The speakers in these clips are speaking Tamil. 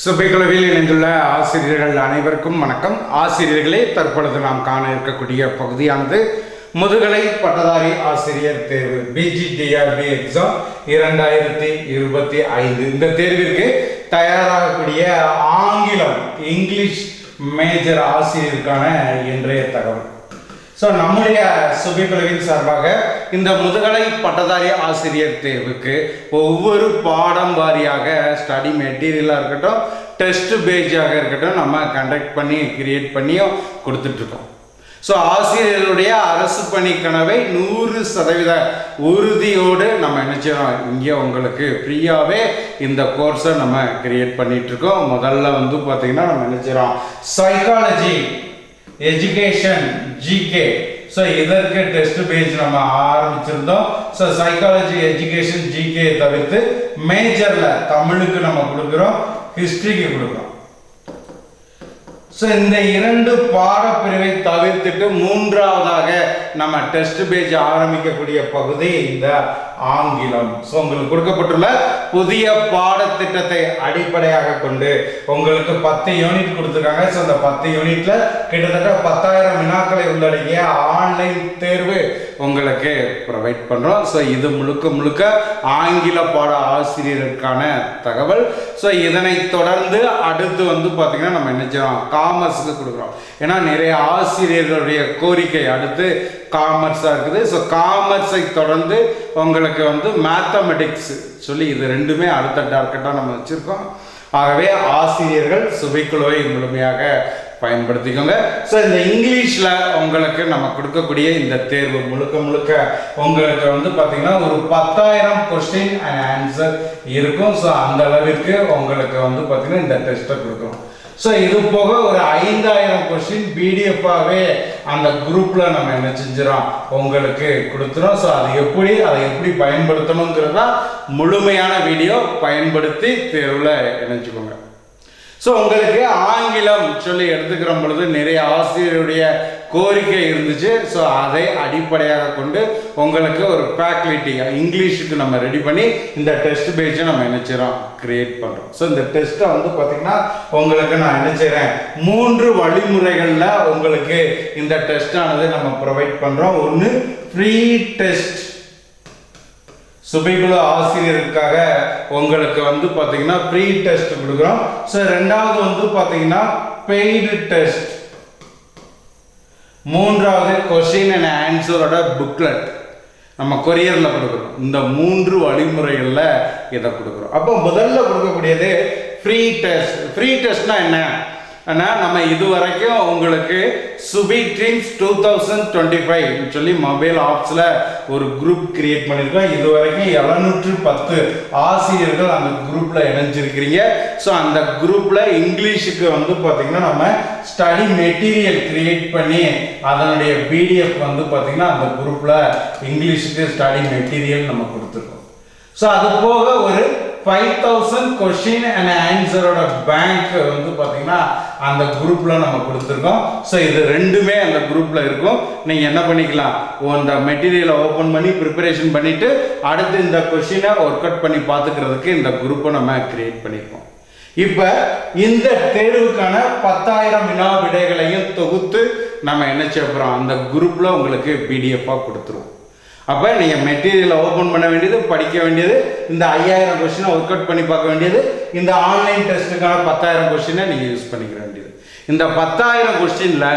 சுபைக்குழுவில் இணைந்துள்ள ஆசிரியர்கள் அனைவருக்கும் வணக்கம். ஆசிரியர்களே, தற்பொழுது நாம் காண இருக்கக்கூடிய பகுதியானது முதுகலை பட்டதாரி ஆசிரியர் தேர்வு பிஜிடிஆர்பி எக்ஸாம் 2025. இந்த தேர்விற்கு தயாராகக்கூடிய ஆங்கிலம் இங்கிலீஷ் மேஜர் ஆசிரியருக்கான இன்றைய தகவல். நம்முடைய சுபைக்குழுவின் சார்பாக இந்த முதுகலை பட்டதாரி ஆசிரியர் தேர்வுக்கு ஒவ்வொரு பாடம் வாரியாக ஸ்டடி மெட்டீரியலாக இருக்கட்டும், டெஸ்ட் பேஜாக இருக்கட்டும், நம்ம கண்டக்ட் பண்ணி கிரியேட் பண்ணியும் கொடுத்துட்ருக்கோம். ஆசிரியர்களுடைய அரசு பணி கனவை 100% உறுதியோடு நம்ம நினைச்சிடறோம். இங்கே உங்களுக்கு ஃப்ரீயாகவே இந்த கோர்ஸை நம்ம கிரியேட் பண்ணிகிட்ருக்கோம். முதல்ல பார்த்தீங்கன்னா நம்ம நினைச்சிடறோம் சைக்காலஜி, எஜுகேஷன், ஜிகே. இதற்கு டெஸ்ட் பேஜ் நம்ம ஆரம்பிச்சிருந்தோம். சைக்காலஜி, எஜுகேஷன், ஜிகே தவிர்த்து மேஜர்ல தமிழுக்கு நம்ம கொடுக்குறோம், ஹிஸ்டரிக்கு கொடுக்குறோம். இந்த இரண்டு பாடப்பிரிவை தவிர்த்துட்டு மூன்றாவதாக நம்ம டெஸ்ட் பேஜ் ஆரம்பிக்கக்கூடிய பகுதி இந்த ஆங்கிலம். உங்களுக்கு கொடுக்கப்பட்டுள்ள புதிய பாடத்திட்டத்தை அடிப்படையாக கொண்டு உங்களுக்கு 10 யூனிட் கொடுத்துருக்காங்க. அந்த 10 யூனிட்ல கிட்டத்தட்ட 10,000 வினாக்களை உள்ளடங்கிய ஆன்லைன் தேர்வு உங்களுக்கு ப்ரொவைட் பண்றோம். இது முழுக்க ஆங்கில பாட ஆசிரியருக்கான தகவல். இதனை தொடர்ந்து அடுத்து பார்த்தீங்கன்னா நம்ம என்ன செய்யறோம், காமர்ஸுக்கு கொடுக்குறோம். ஏன்னா நிறைய ஆசிரியர்களுடைய கோரிக்கை அடுத்து காமர்ஸாக இருக்குது. காமர்ஸை தொடர்ந்து உங்களுக்கு மேத்தமெட்டிக்ஸ் சொல்லி இது ரெண்டுமே அடுத்த டார்கெட்டாக நம்ம வச்சுருக்கோம். ஆகவே ஆசிரியர்கள் சுபைக்குழுவை முழுமையாக பயன்படுத்திக்கோங்க. இந்த இங்கிலீஷில் உங்களுக்கு நம்ம கொடுக்கக்கூடிய இந்த தேர்வு முழுக்க உங்களுக்கு பார்த்தீங்கன்னா ஒரு 10,000 கொஸ்டின் அண்ட் ஆன்சர் இருக்கும். அந்த அளவிற்கு உங்களுக்கு பார்த்தீங்கன்னா இந்த டெஸ்ட்டை கொடுக்குறோம். இது போக ஒரு 5,000 கொஸ்டின் பிடிஎஃபாகவே அந்த குரூப்ல நம்ம என்ன செஞ்சிடறோம், உங்களுக்கு கொடுத்துறோம். அதை எப்படி பயன்படுத்தணுங்கிறதா முழுமையான வீடியோ. பயன்படுத்தி தேர்வில் இணைஞ்சுக்கோங்க. உங்களுக்கு ஆங்கிலம் சொல்லி எடுத்துக்கிற பொழுது நிறைய ஆசிரியருடைய கோரிக்கை இருந்துச்சு. அதை அடிப்படையாக கொண்டு உங்களுக்கு ஒரு ஃபேக்கல்டி இங்கிலீஷுக்கு நம்ம ரெடி பண்ணி இந்த டெஸ்ட் பேஜை நம்ம என்ன செய்கிறோம், கிரியேட் பண்ணுறோம். இந்த டெஸ்ட்டை பார்த்தீங்கன்னா உங்களுக்கு நான் என்ன செய்கிறேன், 3 வழிமுறைகளில் உங்களுக்கு இந்த டெஸ்டானது நம்ம ப்ரொவைட் பண்ணுறோம். ஒன்று ஃப்ரீ டெஸ்ட், சுபைக்குழு ஆசிரியருக்காக உங்களுக்கு பார்த்தீங்கன்னா ஃப்ரீ டெஸ்ட் கொடுக்குறோம். ரெண்டாவது பார்த்தீங்கன்னா பெய்டு டெஸ்ட், மூன்றாவது கொஸ்டின் அண்ட் ஆன்சரோட புக்லெட் நம்ம கொரியரில் கொடுக்குறோம். இந்த 3 வழிமுறைகளில் இதை கொடுக்குறோம். அப்போ முதல்ல கொடுக்கக்கூடியது ஃப்ரீ டெஸ்ட். ஃப்ரீ டெஸ்ட்னா என்ன? ஆனால் நம்ம இதுவரைக்கும் உங்களுக்கு சுபி ட்ரீம்ஸ் 2025 சொல்லி மொபைல் ஆப்ஸில் ஒரு குரூப் கிரியேட் பண்ணியிருக்கோம். இதுவரைக்கும் 710 ஆசிரியர்கள் அந்த குரூப்பில் இணைஞ்சிருக்கிறீங்க. அந்த குரூப்பில் இங்கிலீஷுக்கு பார்த்தீங்கன்னா நம்ம ஸ்டடி மெட்டீரியல் கிரியேட் பண்ணி அதனுடைய பிடிஎஃப் பார்த்தீங்கன்னா அந்த குரூப்பில் இங்கிலீஷுக்கு ஸ்டடி மெட்டீரியல் நம்ம கொடுத்துருக்கோம். அது போக ஒரு 5,000 கொஸ்டின் அண்ட் ஆன்சரோட பேங்க் பார்த்தீங்கன்னா அந்த குரூப்ல நம்ம கொடுத்துருக்கோம். இது ரெண்டுமே அந்த குரூப்ல இருக்கும். நீங்க என்ன பண்ணிக்கலாம், அந்த மெட்டீரியலை ஓபன் பண்ணி ப்ரிப்பரேஷன் பண்ணிட்டு அடுத்து இந்த கொஸ்டினை ஒர்க் அவுட் பண்ணி பார்த்துக்கிறதுக்கு இந்த குரூப்பை நம்ம கிரியேட் பண்ணியிருக்கோம். இப்ப இந்த தேர்வுக்கான 10,000 வினா விடைகளையும் தொகுத்து நம்ம என்ன செய்ய போறோம், அந்த குரூப்ல உங்களுக்கு பிடிஎஃபா கொடுத்துருவோம். அப்போ நீங்கள் மெட்டீரியலை ஓப்பன் பண்ண வேண்டியது, படிக்க வேண்டியது, இந்த 5,000 கொஸ்டினை ஒர்க் அவுட் பண்ணி பார்க்க வேண்டியது, இந்த ஆன்லைன் டெஸ்ட்டுக்கான 10,000 கொஸ்டினை நீங்கள் யூஸ் பண்ணிக்க வேண்டியது. இந்த 10,000 கொஸ்டினில்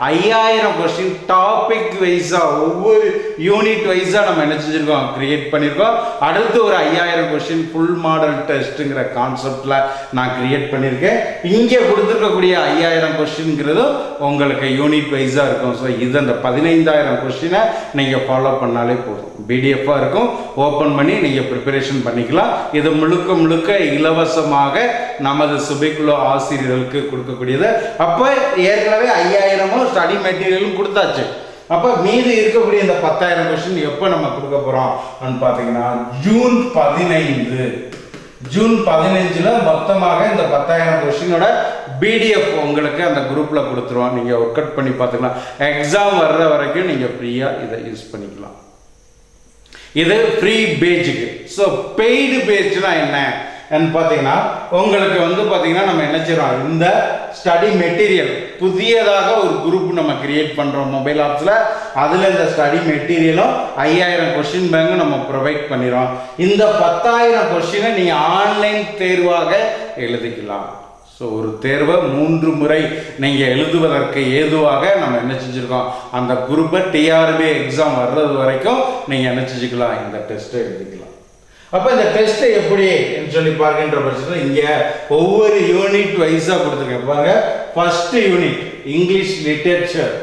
5,000 கொஸ்டின் டாபிக் வைஸாக ஒவ்வொரு யூனிட் வைஸாக நம்ம என்ன செஞ்சுருக்கோம், கிரியேட் பண்ணியிருக்கோம். அடுத்து ஒரு 5,000 கொஸ்டின் ஃபுல் மாடல் டெஸ்ட்டுங்கிற கான்செப்டில் நான் கிரியேட் பண்ணியிருக்கேன். இங்கே கொடுத்துருக்கக்கூடிய 5,000 கொஸ்டின்ங்கிறதும் உங்களுக்கு யூனிட் வைஸாக இருக்கும். இது அந்த 15,000 கொஸ்டினை நீங்கள் ஃபாலோ பண்ணாலே போதும். பிடிஎஃபாக இருக்கும், ஓப்பன் பண்ணி நீங்கள் ப்ரிப்பரேஷன் பண்ணிக்கலாம். இது முழுக்க இலவசமாக நமது சுபைக்குழு ஆசிரியர்களுக்கு கொடுக்கக்கூடியது. அப்போ ஏற்கனவே 5,000 ஸ்டடி மெட்டீரியலும் கொடுத்தாச்சு. அப்போ மீது இருக்கக்கூடிய இந்த 10,000 கொஸ்டின் எப்போ நம்ம கொடுக்க போகிறோம் பார்த்தீங்கன்னா ஜூன் 15 மொத்தமாக இந்த 10,000 கொஸ்டினோட பிடிஎஃப் உங்களுக்கு அந்த குரூப்பில் கொடுத்துருவோம். நீங்கள் ஒர்க் அவுட் பண்ணி பார்த்துக்கலாம். எக்ஸாம் வர்ற வரைக்கும் நீங்கள் ஃப்ரீயாக இதை யூஸ் பண்ணிக்கலாம். இது ஃப்ரீ பேஜுக்கு. பெய்டு பேஜ்னா என்ன பார்த்தீங்கன்னா உங்களுக்கு வந்து பார்த்தீங்கன்னா நம்ம என்ன செய்கிறோம், இந்த ஸ்டடி மெட்டீரியல் புதியதாக ஒரு குரூப் நம்ம கிரியேட் பண்ணுறோம் மொபைல் ஆப்ஸில். அதில் இந்த ஸ்டடி மெட்டீரியலும் 5000 கொஸ்டின் பேங்கும் நம்ம ப்ரொவைட் பண்ணிடுறோம். இந்த 10,000 கொஸ்டினை நீங்கள் ஆன்லைன் தேர்வாக எழுதிக்கலாம். ஸோ ஒரு தேர்வை 3 முறை நீங்கள் எழுதுவதற்கு ஏதுவாக நம்ம என்ன செஞ்சுருக்கோம், அந்த குரூப்பை டிஆர்பி எக்ஸாம் வர்றது வரைக்கும் நீங்கள் என்ன செஞ்சுக்கலாம், இந்த டெஸ்ட்டை எழுதிக்கலாம். அப்போ இந்த டெஸ்ட்டை எப்படி சொல்லி பார்க்கின்ற பட்சத்தில் இங்கே ஒவ்வொரு யூனிட் வைஸாக கொடுத்துருக்கேன் பாருங்க. ஃபர்ஸ்ட் யூனிட் இங்கிலீஷ் லிட்டரேச்சர்,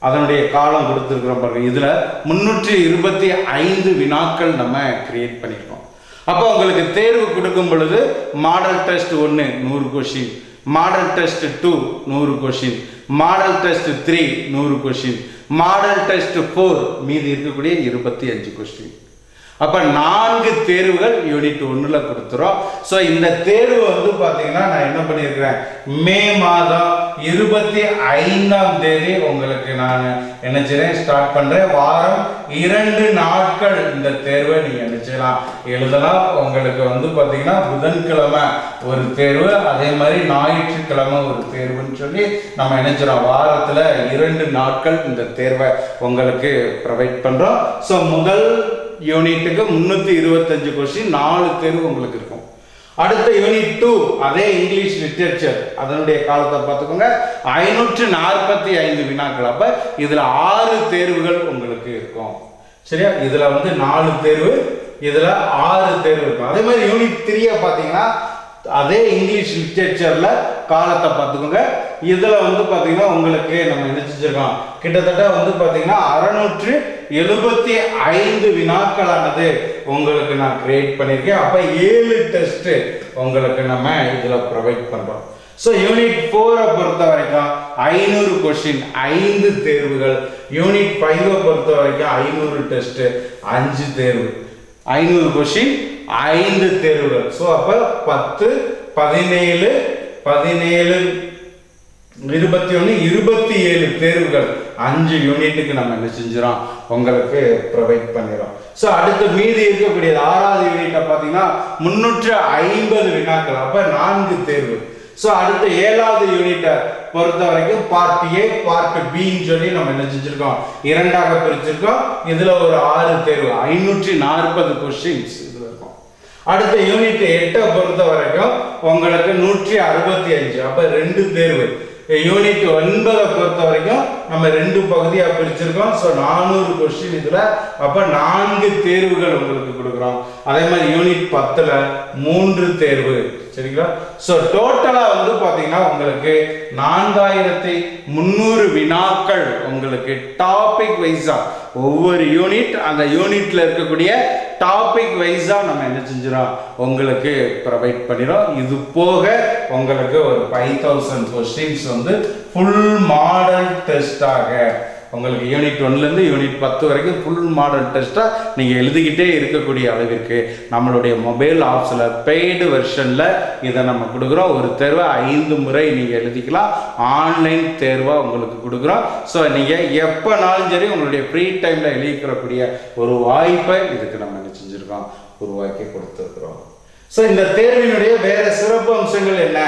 அதனுடைய காலம் கொடுத்துருக்குறோம் பாருங்க. இதில் 325 வினாக்கள் நம்ம கிரியேட் பண்ணியிருக்கோம். அப்போ உங்களுக்கு தேர்வு கொடுக்கும் பொழுது model test 1 100 question, model test 2 100 question, model test 3 100 question, model test 4 மீதி இருக்கக்கூடிய 25 கொஸ்டின். அப்போ 4 தேர்வுகள் யூனிட் 1ல கொடுத்துரும். ஸோ இந்த தேர்வு வந்து பார்த்தீங்கன்னா நான் என்ன பண்ணியிருக்கிறேன், மே மாதம் 25ஆம் தேதி உங்களுக்கு நான் என்ன செய்கிறேன், ஸ்டார்ட் பண்ணுறேன். வாரம் 2 நாட்கள் இந்த தேர்வை நீங்கள் என்ன செய்யலாம், எழுதலாம். உங்களுக்கு வந்து பார்த்தீங்கன்னா புதன்கிழமை ஒரு தேர்வு, அதே மாதிரி ஞாயிற்றுக்கிழமை ஒரு தேர்வுன்னு சொல்லி நம்ம என்ன செய்கிறோம், வாரத்தில் 2 நாட்கள் இந்த தேர்வை உங்களுக்கு ப்ரொவைட் பண்ணுறோம். ஸோ முதல் யூனிட்டுக்கு 325 கொஸ்டின், 4 தேர்வு உங்களுக்கு இருக்கும். அடுத்த யூனிட் 2 அதே இங்கிலீஷ் லிட்டரேச்சர், அதனுடைய காலத்தை பார்த்துக்கோங்க, 545 வினாக்கள். அப்ப இதுல 6 தேர்வுகள் உங்களுக்கு இருக்கும். சரியா, இதுல வந்து 4 தேர்வு, இதுல 6 தேர்வு இருக்கும். அதே மாதிரி யூனிட் 3 பார்த்தீங்கன்னா அதே இங்கிலீஷ் லிட்டரேச்சர்ல காலத்தை பார்த்துக்கோங்க. இதுல வந்து பாத்தீங்கன்னா உங்களுக்கு நம்ம என்ன செஞ்சிருக்கோம், கிட்டத்தட்ட வந்து பாத்தீங்கன்னா 675 வினாக்களானது உங்களுக்கு நான் கிரியேட் பண்ணியிருக்கேன். அப்ப 7 டெஸ்ட் உங்களுக்கு நம்ம இதுல ப்ரொவைட் பண்றோம். ஸோ யூனிட் 4 பொறுத்த வரைக்கும் 500 கொஸ்டின், 5 தேர்வுகள். யூனிட் 5 பொறுத்த வரைக்கும் 500 டெஸ்ட், 5 தேர்வு, 500 கொஸ்டின், 5 தேர்வுகள். ஸோ அப்ப 10 17 17 21 27 தேர்வுகள் 5 யூனிட்டுக்கு நம்ம என்ன செஞ்சிரோம், உங்களுக்கு ப்ரொவைட் பண்ணிடுறோம். ஸோ அடுத்து மீதி இருக்கக்கூடியது 6வது யூனிட்டை பார்த்தீங்கன்னா 350 வினாக்கள். அப்ப 4 தேர்வு. ஸோ அடுத்து 7வது யூனிட்டை பொறுத்த வரைக்கும் பார்ட் ஏ பார்ட் பின்னு சொல்லி நம்ம என்ன செஞ்சிருக்கோம், 2ஆக பிரிச்சிருக்கோம். இதுல ஒரு 6 தேர்வு, 540 கொஸ்டின்ஸ் இதுல இருக்கும். அடுத்த யூனிட் 8 பொறுத்த வரைக்கும் உங்களுக்கு 165, அப்ப 2 தேர்வு. யூனிட் 9 பொறுத்த வரைக்கும் நம்ம 2 பகுதியா பிரிச்சிருக்கோம். ஸோ 400 கொஸ்டின் இதுல, அப்ப 4 தேர்வுகள் உங்களுக்கு கொடுக்குறோம். அதே மாதிரி யூனிட் 10ல 3 தேர்வு. சரிங்களா, ஸோ டோட்டலா வந்து பாத்தீங்கன்னா உங்களுக்கு 4300 வினாக்கள் உங்களுக்கு டாபிக் வைஸா, ஒவ்வொரு யூனிட் அந்த யூனிட்ல இருக்கக்கூடிய டாபிக் வைஸா நம்ம என்ன செஞ்சிரோம், உங்களுக்கு ப்ரொவைட் பண்ணிடும். இது போக உங்களுக்கு ஒரு 5000 கொஸ்டின்ஸ் வந்து ஃபுல் மாடல் டெஸ்டாக உங்களுக்கு யூனிட் 1லேருந்து யூனிட் 10 வரைக்கும் ஃபுல் மாடல் டெஸ்ட்டாக நீங்கள் எழுதிக்கிட்டே இருக்கக்கூடிய அளவிற்கு நம்மளுடைய மொபைல் ஆப்ஸில் பெய்டு வெர்ஷனில் இதை நம்ம கொடுக்குறோம். ஒரு தேர்வை 5 முறை நீங்கள் எழுதிக்கலாம், ஆன்லைன் தேர்வாக உங்களுக்கு கொடுக்குறோம். ஸோ நீங்கள் எப்போனாலும் சரி உங்களுடைய ஃப்ரீ டைமில் எழுதிக்கிறக்கூடிய ஒரு வாய்ப்பை இதுக்கு நம்ம என்ன செஞ்சுருக்கோம், உருவாக்கி கொடுத்துருக்குறோம். ஸோ இந்த தேர்வினுடைய வேற சிறப்பு அம்சங்கள் என்ன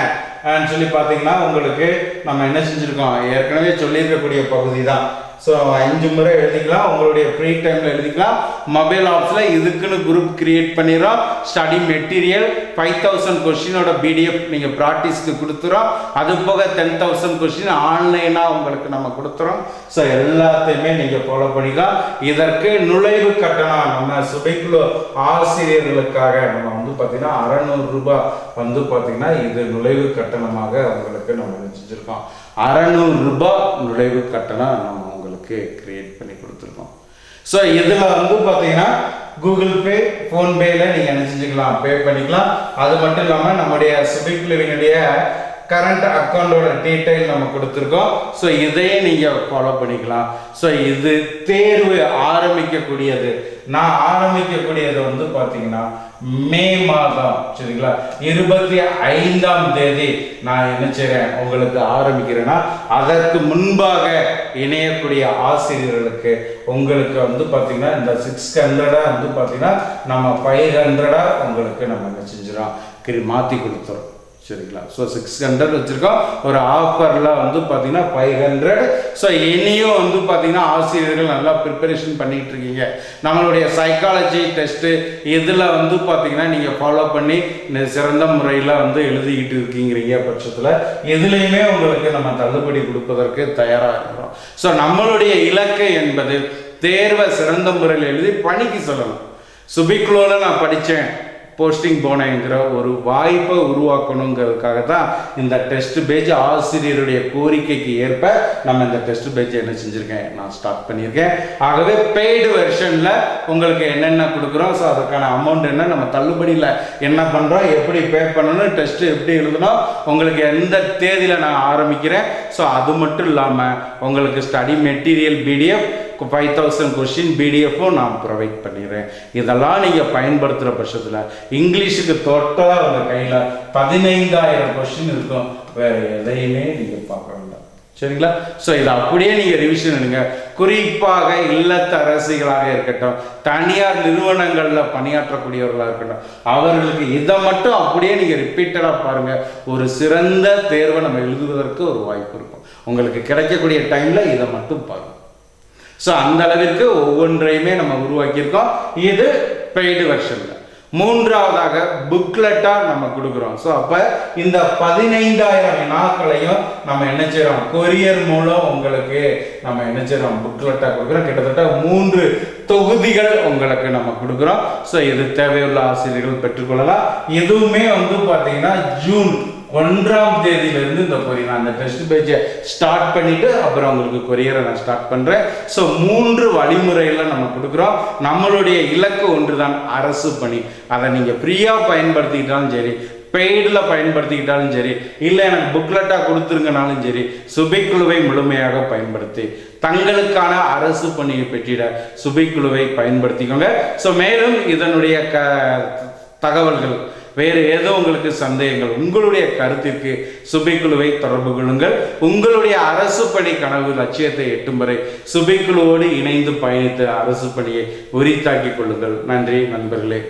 சொல்லி பார்த்தீங்கன்னா உங்களுக்கு நம்ம என்ன செஞ்சுருக்கோம், ஏற்கனவே சொல்லியிருக்கக்கூடிய பகுதி தான். ஸோ 5 முறை எழுதிக்கலாம், உங்களுடைய ஃப்ரீ டைமில் எழுதிக்கலாம். மொபைல் ஆப்ஸில் இதுக்குன்னு குரூப் கிரியேட் பண்ணிடுறோம். ஸ்டடி மெட்டீரியல் 5000 கொஸ்டினோட பிடிஎஃப் நீங்கள் ப்ராக்டிஸ்க்கு கொடுத்துறோம். அது போக 10,000 கொஸ்டின் ஆன்லைனாக உங்களுக்கு நம்ம கொடுத்துறோம். ஸோ எல்லாத்தையுமே நீங்கள் ஃபாலோ பண்ணிக்கலாம். இதற்கு நுழைவு கட்டணம் நம்ம சுபைக்குழு ஆசிரியர்களுக்காக நம்ம வந்து பார்த்தீங்கன்னா 600 ரூபாய் வந்து பார்த்தீங்கன்னா இது நுழைவு கட்டணமாக உங்களுக்கு நம்ம செஞ்சுருக்கோம். 600 ரூபாய் நுழைவு கட்டணம் நம்ம உங்களுக்கு கிரியேட் பண்ணி கொடுத்துருக்கோம். ஸோ இதில் வந்து பார்த்தீங்கன்னா கூகுள் பே, ஃபோன்பேல நீங்கள் என்ன செஞ்சுக்கலாம், பே பண்ணிக்கலாம். அது மட்டும் இல்லாமல் நம்முடைய சுபைக்குழுவினுடைய கரண்ட் அக்கௌண்டோட டீட்டெயில் நம்ம கொடுத்துருக்கோம். ஸோ இதையே நீங்கள் ஃபாலோ பண்ணிக்கலாம். ஸோ இது தேர்வு ஆரம்பிக்கக்கூடியது, நான் ஆரம்பிக்கக்கூடியது வந்து பார்த்தீங்கன்னா மே மாதம். சரிங்களா, 25ஆம் தேதி நான் என்ன செய்கிறேன், உங்களுக்கு ஆரம்பிக்கிறேன்னா அதற்கு முன்பாக இணையக்கூடிய ஆசிரியர்களுக்கு உங்களுக்கு வந்து பார்த்தீங்கன்னா இந்த 600 வந்து பார்த்தீங்கன்னா நம்ம 500 உங்களுக்கு நம்ம என்ன செஞ்சிடறோம், மாற்றி கொடுத்துரும். சரிங்களா? ஸோ 600 வச்சுருக்கோம். ஒரு ஆஃபரில் வந்து பார்த்தீங்கன்னா 500. ஸோ இனியும் வந்து பார்த்தீங்கன்னா ஆசிரியர்கள் நல்லா ப்ரிப்பரேஷன் பண்ணிகிட்டு இருக்கீங்க. நம்மளுடைய சைக்காலஜி டெஸ்ட்டு இதில் வந்து பார்த்தீங்கன்னா நீங்கள் ஃபாலோ பண்ணி சிறந்த முறையில் வந்து எழுதிக்கிட்டு இருக்கீங்கிறீங்க பட்சத்தில் எதுலேயுமே உங்களுக்கு நம்ம தள்ளுபடி கொடுப்பதற்கு தயாராக இருக்கிறோம். ஸோ நம்மளுடைய இலக்கு என்பது தேர்வை சிறந்த முறையில் எழுதி பணிக்கு சொல்லணும். சுபிக்லோவில் நான் படித்தேன், போஸ்டிங் போனேங்கிற ஒரு வாய்ப்பை உருவாக்கணுங்கிறதுக்காக தான் இந்த டெஸ்ட் பேஜ் ஆசிரியருடைய கோரிக்கைக்கு ஏற்ப நம்ம இந்த டெஸ்ட் பேஜ் என்ன செஞ்சுருக்கேன், நான் ஸ்டார்ட் பண்ணியிருக்கேன். ஆகவே பெய்டு வெர்ஷனில் உங்களுக்கு என்னென்ன கொடுக்குறோம், ஸோ அதுக்கான அமௌண்ட் என்ன, நம்ம தள்ளுபடியில் என்ன பண்ணுறோம், எப்படி பே பண்ணணும், டெஸ்ட்டு எப்படி எழுதணும், உங்களுக்கு எந்த தேதியில் நான் ஆரம்பிக்கிறேன். ஸோ அது மட்டும் இல்லாமல் உங்களுக்கு ஸ்டடி மெட்டீரியல் பிடிஎஃப் 5000 கொஸ்டின் பிடிஎஃப்பும் நான் ப்ரொவைட் பண்ணிடுறேன். இதெல்லாம் நீங்கள் பயன்படுத்துகிற பட்சத்தில் இங்கிலீஷுக்கு டோட்டலாக உங்கள் கையில் 15000 கொஸ்டின் இருக்கும். வேறு எதையுமே நீங்கள் பார்க்க வேண்டாம். சரிங்களா? ஸோ இதை அப்படியே நீங்கள் ரிவிஷன் எடுங்க. குறிப்பாக இல்லத்தரசிகளாக இருக்கட்டும், தனியார் நிறுவனங்களில் பணியாற்றக்கூடியவர்களாக இருக்கட்டும், அவர்களுக்கு இதை மட்டும் அப்படியே நீங்கள் ரிப்பீட்டடாக பாருங்கள். ஒரு சிறந்த தேர்வை நம்ம எழுதுவதற்கு ஒரு வாய்ப்பு இருக்கும். உங்களுக்கு கிடைக்கக்கூடிய டைமில் இதை மட்டும் பாருங்கள். ஸோ அந்த அளவிற்கு ஒவ்வொன்றையுமே நம்ம உருவாக்கியிருக்கோம். இது பெய்டு வெர்ஷனில். மூன்றாவதாக புக்லெட்டாக நம்ம கொடுக்குறோம். ஸோ அப்போ இந்த 15000 வினாக்களையும் நம்ம என்ன செய்கிறோம், கொரியர் மூலம் உங்களுக்கு நம்ம என்ன செய்கிறோம், புக்லெட்டாக கொடுக்குறோம். கிட்டத்தட்ட 3 தொகுதிகள் உங்களுக்கு நம்ம கொடுக்குறோம். ஸோ இது தேவையுள்ள ஆசிரியர்கள் பெற்றுக்கொள்ளலாம். எதுவுமே வந்து பார்த்தீங்கன்னா ஜூன் 1ஆம் தேதியிலிருந்து இந்த கொரியர் நான் அந்த டெஸ்ட் பேஜை ஸ்டார்ட் பண்ணிவிட்டு அப்புறம் உங்களுக்கு கொரியரை நான் ஸ்டார்ட் பண்ணுறேன். ஸோ 3 வழிமுறையில் நம்ம கொடுக்குறோம். நம்மளுடைய இலக்கு ஒன்று தான், அரசு பணி. அதை நீங்கள் ஃப்ரீயாக பயன்படுத்திக்கிட்டாலும் சரி, பெய்டில் பயன்படுத்திக்கிட்டாலும் சரி, இல்லை எனக்கு புக்லெட்டாக கொடுத்துருங்கனாலும் சரி, சுபைக்குழுவை முழுமையாக பயன்படுத்தி தங்களுக்கான அரசு பணியை பெற்றிட சுபைக்குழுவை பயன்படுத்திக்கோங்க. ஸோ மேலும் இதனுடைய தகவல்கள், வேறு ஏதோ உங்களுக்கு சந்தேகங்கள், உங்களுடைய கருத்திற்கு சுபைக்குழுவை தொடர்பு கொள்ளுங்கள். உங்களுடைய அரசு பணி கனவு லட்சியத்தை எட்டும் வரை சுபைக்குழுவோடு இணைந்து பயணித்து அரசு பணியை உரித்தாக்கிக் கொள்ளுங்கள். நன்றி நண்பர்களே.